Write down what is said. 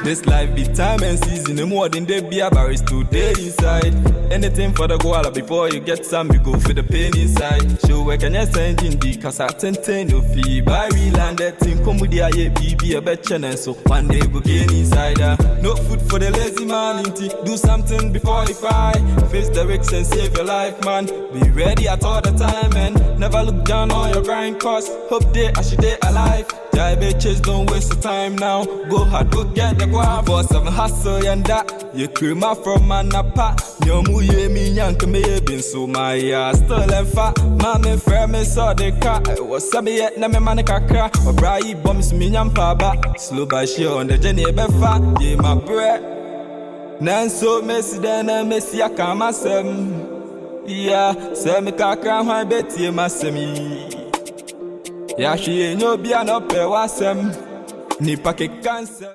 This life be time and season, no more than they be a bar is today inside. Anything for the goal before you get some, you go for the pain inside. Show where can you send in the cause I ten no fee. By real and that thing come with the IAPB a bet channel, so one day go gain inside. No food for the lazy man, do something before you cry. Face the risks and save your life, man. Be ready at all the time and never look down on your grind, cause hope day I should day alive. Die bitches, don't waste your time now. Go hard, go get the guap. For some hustle and that. You cream up from Manapa. Nyomu ye mi nyank me ye bin so my still and fat. Mame fair me saw the car. Was some yet na me manika cra. Or brai bombs me nyampa ba. Slow by she on the journey befa. Ye MABRÄ. Nan so messy then I messy I come asem. Yeah, say me kakra hwa beti masemi. Ya she no be an up wasem. Ni pa ke cancer.